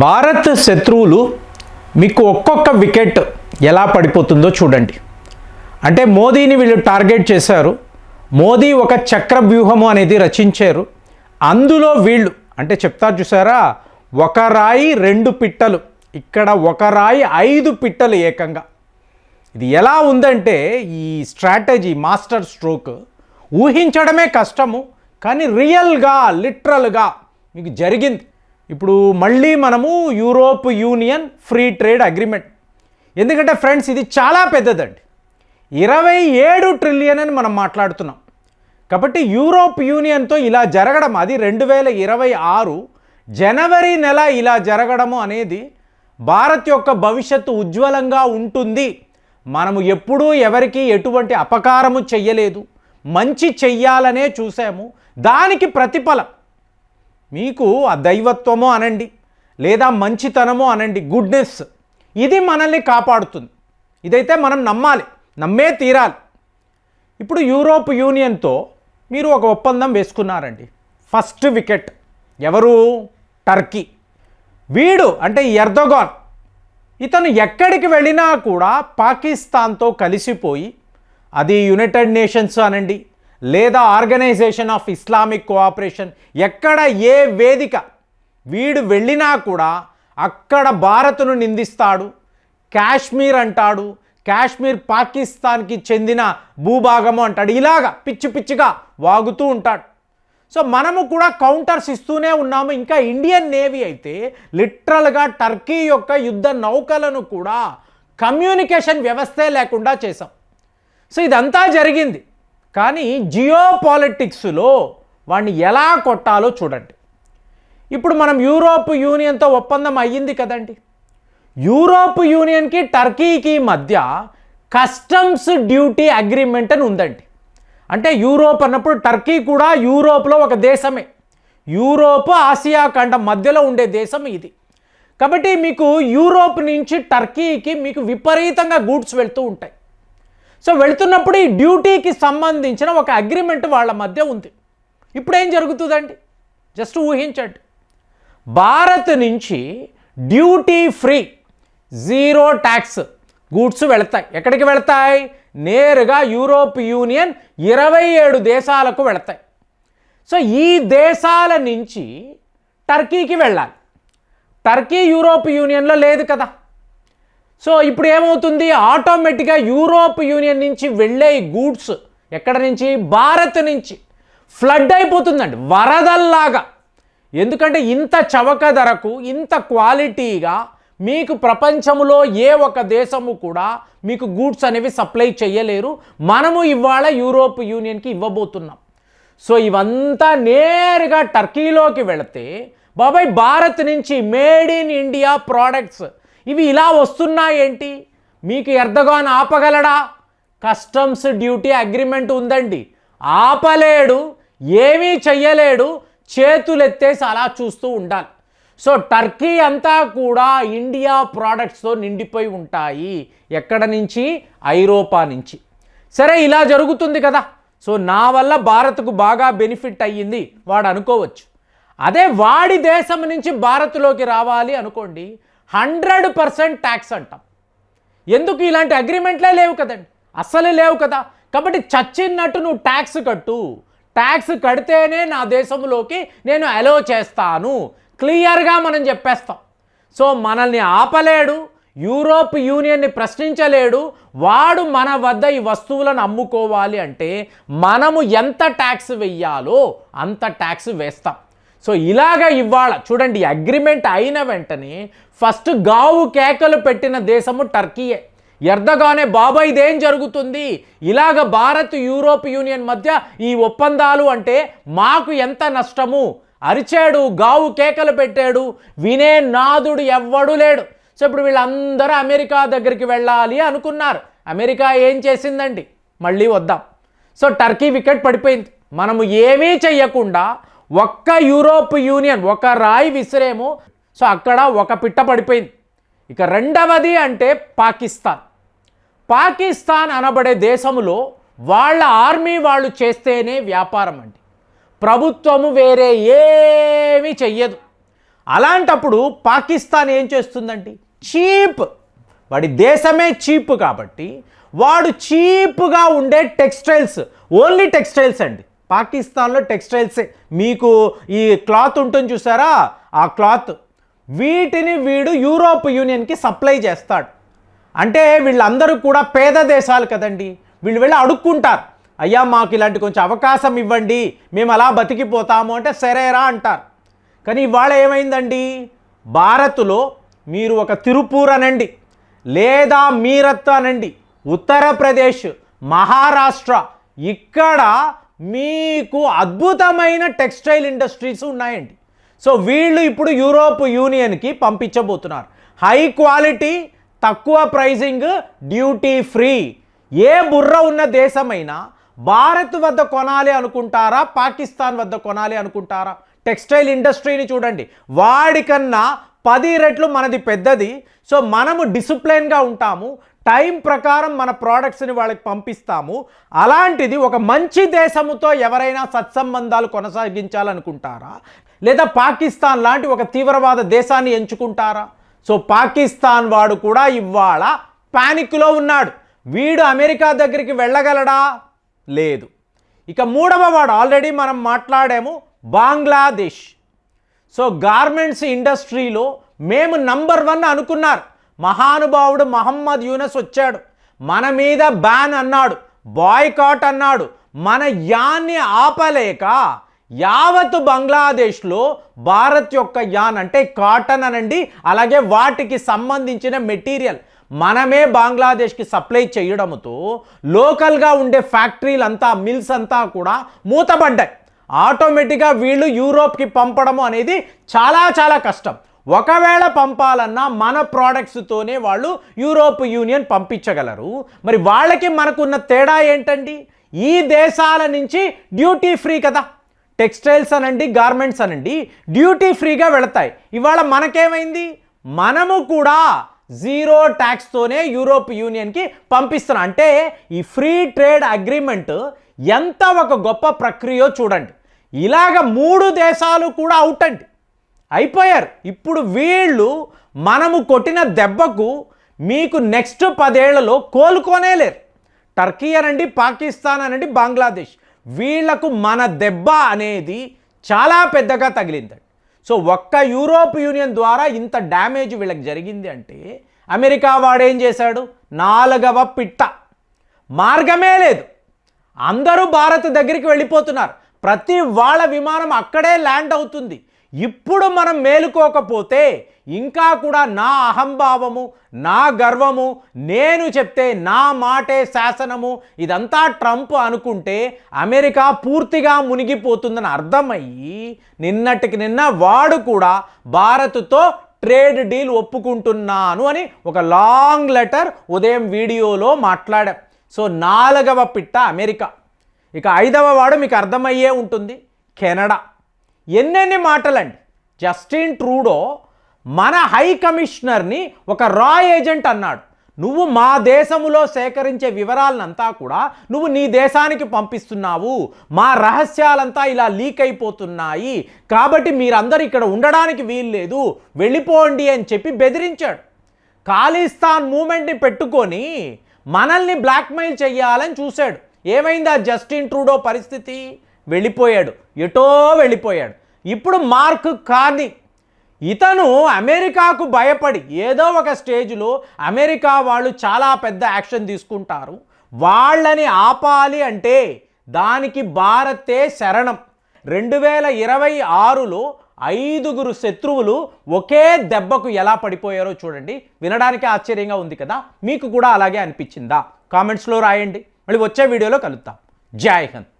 భారత్ శత్రువులు మీకు ఒక్కొక్క వికెట్ ఎలా పడిపోతుందో చూడండి. అంటే మోదీని వీళ్ళు టార్గెట్ చేశారు. మోదీ ఒక చక్ర వ్యూహము అనేది రచించారు. అందులో వీళ్ళు అంటే చెప్తారు చూసారా, ఒక రాయి రెండు పిట్టలు, ఇక్కడ ఒక రాయి 5 పిట్టలు ఏకంగా. ఇది ఎలా ఉందంటే ఈ స్ట్రాటజీ మాస్టర్ స్ట్రోక్ ఊహించడమే కష్టము, కానీ రియల్గా లిటరల్గా మీకు జరిగింది. ఇప్పుడు మళ్ళీ మనము Europe union free trade agreement, ఎందుకంటే ఫ్రెండ్స్ ఇది చాలా పెద్దదండి, 27 ట్రిలియన్ అని మనం మాట్లాడుతున్నాం. కాబట్టి యూరోప్ యూనియన్తో ఇలా జరగడం, అది 2026 జనవరి నెల ఇలా జరగడము అనేది భారత్ యొక్క భవిష్యత్తు ఉజ్వలంగా ఉంటుంది. మనము ఎప్పుడూ ఎవరికి ఎటువంటి అపకారము చెయ్యలేదు, మంచి చెయ్యాలనే చూసాము. దానికి ప్రతిఫలం మీకు ఆ దైవత్వమో అనండి, లేదా మంచితనమో అనండి, గుడ్నెస్, ఇది మనల్ని కాపాడుతుంది. ఇదైతే మనం నమ్మాలి, నమ్మే తీరాలి. ఇప్పుడు యూరోప్ యూనియన్తో మీరు ఒక ఒప్పందం వేసుకున్నారండి. ఫస్ట్ వికెట్ ఎవరు? టర్కీ. వీడు అంటే ఎర్దోగాన్, ఇతను ఎక్కడికి వెళ్ళినా కూడా పాకిస్తాన్తో కలిసిపోయి, అది యునైటెడ్ నేషన్స్ అనండి, లేదా ఆర్గనైజేషన్ ఆఫ్ ఇస్లామిక్ కోఆపరేషన్, ఎక్కడ ఏ వేదిక వీడు వెళ్ళినా కూడా అక్కడ భారత్ను నిందిస్తాడు. కాశ్మీర్ అంటాడు, కాశ్మీర్ పాకిస్తాన్కి చెందిన భూభాగము అంటాడు. ఇలాగా పిచ్చి పిచ్చిగా వాగుతూ ఉంటాడు. సో మనము కూడా కౌంటర్స్ ఇస్తూనే ఉన్నాము. ఇంకా ఇండియన్ నేవీ అయితే లిటరల్గా టర్కీ యొక్క యుద్ధ నౌకలను కూడా కమ్యూనికేషన్ వ్యవస్థే లేకుండా చేశాం. సో ఇదంతా జరిగింది. కానీ జియో పాలిటిక్స్లో వాడిని ఎలా కొట్టాలో చూడండి. ఇప్పుడు మనం యూరోప్ యూనియన్తో ఒప్పందం అయ్యింది కదండి. యూరోప్ యూనియన్కి టర్కీకి మధ్య కస్టమ్స్ డ్యూటీ అగ్రిమెంట్ అని ఉందండి. అంటే యూరోప్ అన్నప్పుడు టర్కీ కూడా యూరోప్లో ఒక దేశమే. యూరోప్ ఆసియా ఖండం మధ్యలో ఉండే దేశం ఇది. కాబట్టి మీకు యూరోప్ నుంచి టర్కీకి మీకు విపరీతంగా గూడ్స్ వెళ్తూ ఉంటాయి. సో వెళుతున్నప్పుడు ఈ డ్యూటీకి సంబంధించిన ఒక అగ్రిమెంట్ వాళ్ళ మధ్య ఉంది. ఇప్పుడు ఏం జరుగుతుందండి, జస్ట్ ఊహించండి. భారత్ నుంచి డ్యూటీ ఫ్రీ 0 ట్యాక్స్ గూడ్స్ వెళతాయి. ఎక్కడికి వెళతాయి? నేరుగా యూరోప్ యూనియన్ 27 దేశాలకు వెళతాయి. సో ఈ దేశాల నుంచి టర్కీకి వెళ్ళాలి. టర్కీ యూరోప్ యూనియన్లో లేదు కదా. సో ఇప్పుడు ఏమవుతుంది, ఆటోమేటిక్గా యూరోప్ యూనియన్ నుంచి వెళ్ళే గూడ్స్ ఎక్కడ నుంచి? భారత్ నుంచి ఫ్లడ్ అయిపోతుందండి, వరదల్లాగా. ఎందుకంటే ఇంత చవక ధరకు ఇంత క్వాలిటీగా మీకు ప్రపంచంలో ఏ ఒక దేశము కూడా మీకు గూడ్స్ అనేవి సప్లై చేయలేరు. మనము ఇవాళ యూరోప్ యూనియన్కి ఇవ్వబోతున్నాం. సో ఇవంతా నేరుగా టర్కీలోకి వెళితే బాబాయ్ భారత్ నుంచి మేడ్ ఇన్ ఇండియా ప్రోడక్ట్స్ ఇవి ఇలా వస్తున్నాయేంటి? మీకు ఎర్దోగాన్ ఆపగలడా? కస్టమ్స్ డ్యూటీ అగ్రిమెంట్ ఉందండి, ఆపలేడు, ఏమీ చెయ్యలేడు, చేతులెత్తేసి అలా చూస్తూ ఉండాలి. సో టర్కీ అంతా కూడా ఇండియా ప్రోడక్ట్స్తో నిండిపోయి ఉంటాయి. ఎక్కడ నుంచి? ఐరోపా నుంచి. సరే ఇలా జరుగుతుంది కదా, సో నా వల్ల భారత్కు బాగా బెనిఫిట్ అయ్యింది వాడు అనుకోవచ్చు. అదే వాడి దేశం నుంచి భారత్లోకి రావాలి అనుకోండి, 100% ట్యాక్స్ అంటాం. ఎందుకు? ఇలాంటి అగ్రిమెంట్లే లేవు కదండి, అస్సలు లేవు కదా. కాబట్టి చచ్చినట్టు నువ్వు ట్యాక్స్ కట్టు, ట్యాక్స్ కడితేనే నా దేశంలోకి నేను అలో చేస్తాను, క్లియర్గా మనం చెప్పేస్తాం. సో మనల్ని ఆపలేడు, యూరోప్ యూనియన్ని ప్రశ్నించలేడు. వాడు మన వద్ద ఈ వస్తువులను అమ్ముకోవాలి అంటే మనము ఎంత ట్యాక్స్ వెయ్యాలో అంత ట్యాక్స్ వేస్తాం. సో ఇలాగ ఇవాళ చూడండి, అగ్రిమెంట్ అయిన వెంటనే ఫస్ట్ గావు కేకలు పెట్టిన దేశము టర్కీయే. ఎర్దోగానే బాబాయ్ ఇదేం జరుగుతుంది, ఇలాగ భారత్ యూరోప్ యూనియన్ మధ్య ఈ ఒప్పందాలు అంటే మాకు ఎంత నష్టము అరిచాడు, గావు కేకలు పెట్టాడు. వినే నాదుడు ఎవ్వడు లేడు. సో ఇప్పుడు వీళ్ళందరూ అమెరికా దగ్గరికి వెళ్ళాలి అనుకున్నారు. అమెరికా ఏం చేసిందండి? మళ్ళీ వద్దాం. సో టర్కీ వికెట్ పడిపోయింది. మనము ఏమీ చెయ్యకుండా ఒక్క యూరోప్ యూనియన్ ఒక రాయి విసిరేమో, సో అక్కడ ఒక పిట్ట పడిపోయింది. ఇక రెండవది అంటే పాకిస్తాన్. పాకిస్తాన్ అనబడే దేశంలో వాళ్ళ ఆర్మీ వాళ్ళు చేస్తేనే వ్యాపారం అండి. ప్రభుత్వము వేరే ఏమీ చెయ్యదు. అలాంటప్పుడు పాకిస్తాన్ ఏం చేస్తుందండి? చీప్, వాడి దేశమే చీప్ కాబట్టి వాడు చీప్గా ఉండే టెక్స్టైల్స్, ఓన్లీ టెక్స్టైల్స్ అండి, పాకిస్తాన్లో టెక్స్టైల్సే. మీకు ఈ క్లాత్ ఉంటుంది చూసారా, ఆ క్లాత్, వీటిని వీడు యూరోప్ యూనియన్కి సప్లై చేస్తాడు. అంటే వీళ్ళందరూ కూడా పేద దేశాలు కదండి, వీళ్ళు వెళ్ళి అడుక్కుంటారు, అయ్యా మాకు ఇలాంటి కొంచెం అవకాశం ఇవ్వండి, మేము అలా బతికిపోతాము అంటే సరేరా అంటారు. కానీ ఇవాళ ఏమైందండి, భారత్లో మీరు ఒక తిరుపూర్ అనండి, లేదా మీరత్ అనండి, ఉత్తరప్రదేశ్, మహారాష్ట్ర, ఇక్కడ మీకు అద్భుతమైన టెక్స్టైల్ ఇండస్ట్రీస్ ఉన్నాయండి. సో వీళ్ళు ఇప్పుడు యూరోప్ యూనియన్కి పంపించబోతున్నారు. హై క్వాలిటీ, తక్కువ ప్రైజింగ్, డ్యూటీ ఫ్రీ. ఏ బుర్ర ఉన్న దేశమైనా భారత్ వద్ద కొనాలి అనుకుంటారా, పాకిస్తాన్ వద్ద కొనాలి అనుకుంటారా? టెక్స్టైల్ ఇండస్ట్రీని చూడండి, వాడికన్నా 10 రెట్లు మనది పెద్దది. సో మనము డిసిప్లైన్గా ఉంటాము, టైం ప్రకారం మన ప్రోడక్ట్స్ని వాళ్ళకి పంపిస్తాము. అలాంటిది ఒక మంచి దేశముతో ఎవరైనా సత్సంబంధాలు కొనసాగించాలనుకుంటారా, లేదా పాకిస్తాన్ లాంటి ఒక తీవ్రవాద దేశాన్ని ఎంచుకుంటారా? సో పాకిస్తాన్ వాడు కూడా ఇవాళ పానిక్లో ఉన్నాడు. వీడు అమెరికా దగ్గరికి వెళ్ళగలడా? లేదు. ఇక మూడవ వాడు ఆల్రెడీ మనం మాట్లాడాము, బంగ్లాదేశ్. సో గార్మెంట్స్ ఇండస్ట్రీలో మేము నంబర్ 1 అనుకున్నారు. మహానుభావుడు మహమ్మద్ యూనస్ వచ్చాడు, మన మీద బ్యాన్ అన్నాడు, బాయ్కాట్ అన్నాడు. మన యాన్ని ఆపలేక యావత్ బంగ్లాదేశ్లో భారత్ యొక్క యాన్ అంటే కాటన్ అనండి, అలాగే వాటికి సంబంధించిన మెటీరియల్ మనమే బంగ్లాదేశ్కి సప్లై చేయడంతో లోకల్గా ఉండే ఫ్యాక్టరీలు అంతా, మిల్స్ అంతా కూడా మూతబడ్డాయి. ఆటోమేటిక్గా వీళ్ళు యూరోప్కి పంపడము అనేది చాలా చాలా కష్టం. ఒకవేళ పంపాలన్నా మన ప్రోడక్ట్స్తోనే వాళ్ళు యూరోప్ యూనియన్ పంపించగలరు. మరి వాళ్ళకి మనకున్న తేడా ఏంటండి? ఈ దేశాల నుంచి డ్యూటీ ఫ్రీ కదా, టెక్స్టైల్స్ అనండి, గార్మెంట్స్ అనండి, డ్యూటీ ఫ్రీగా వెళతాయి. ఇవాళ మనకేమైంది? మనము కూడా 0 ట్యాక్స్తోనే యూరోప్ యూనియన్కి పంపిస్తున్నాం. అంటే ఈ ఫ్రీ ట్రేడ్ అగ్రిమెంట్ ఎంత ఒక గొప్ప ప్రక్రియో చూడండి. ఇలాగ 3 దేశాలు కూడా అవుట్ అండి, అయిపోయారు. ఇప్పుడు వీళ్ళు మనము కొట్టిన దెబ్బకు మీకు నెక్స్ట్ 10 ఏళ్లలో కోలుకోనే లేరు. టర్కీ అనండి, పాకిస్తాన్ అనండి, బంగ్లాదేశ్, వీళ్లకు మన దెబ్బ అనేది చాలా పెద్దగా తగిలిందండి. సో ఒక్క యూరోప్ యూనియన్ ద్వారా ఇంత డ్యామేజ్ వీళ్ళకి జరిగింది అంటే అమెరికా వాడేం చేశాడు? 4వ పిట్ట, మార్గమే లేదు. అందరూ భారత్ దగ్గరికి వెళ్ళిపోతున్నారు, ప్రతి వాళ్ళ విమానం అక్కడే ల్యాండ్ అవుతుంది. ఇప్పుడు మనం మేలుకోకపోతే ఇంకా కూడా నా అహంభావము, నా గర్వము, నేను చెప్తే నా మాటే శాసనము, ఇదంతా ట్రంప్ అనుకుంటే అమెరికా పూర్తిగా మునిగిపోతుందని అర్థమయ్యి నిన్నటికి నిన్న వాడు కూడా భారత్తో ట్రేడ్ డీల్ ఒప్పుకుంటున్నాను అని ఒక లాంగ్ లెటర్ ఉదయం వీడియోలో మాట్లాడాం. సో 4వ పిట్ట అమెరికా. ఇక 5వ వాడు మీకు అర్థమయ్యే ఉంటుంది, కెనడా. ఎన్నెన్ని మాటలండి. జస్టిన్ ట్రూడో మన హై కమిషనర్ని ఒక రా ఏజెంట్ అన్నాడు. నువ్వు మా దేశంలో సేకరించే వివరాలనంతా కూడా నువ్వు నీ దేశానికి పంపిస్తున్నావు, మా రహస్యాలంతా ఇలా లీక్ అయిపోతున్నాయి, కాబట్టి మీరందరూ ఇక్కడ ఉండడానికి వీల్లేదు, వెళ్ళిపోండి అని చెప్పి బెదిరించాడు. ఖాళిస్తాన్ మూమెంట్ని పెట్టుకొని మనల్ని బ్లాక్మెయిల్ చేయాలని చూశాడు. ఏమైంది ఆ జస్టిన్ ట్రూడో పరిస్థితి? వెళ్ళిపోయాడు, ఎటో వెళ్ళిపోయాడు. ఇప్పుడు మార్క్ కార్నీ, ఇతను అమెరికాకు భయపడి ఏదో ఒక స్టేజ్లో అమెరికా వాళ్ళు చాలా పెద్ద యాక్షన్ తీసుకుంటారు, వాళ్ళని ఆపాలి అంటే దానికి భారతే శరణం. 2026లో 5 శత్రువులు ఒకే దెబ్బకు ఎలా పడిపోయారో చూడండి. వినడానికి ఆశ్చర్యంగా ఉంది కదా, మీకు కూడా అలాగే అనిపించిందా? కామెంట్స్లో రాయండి. మళ్ళీ వచ్చే వీడియోలో కలుద్దాం. జై హింద్.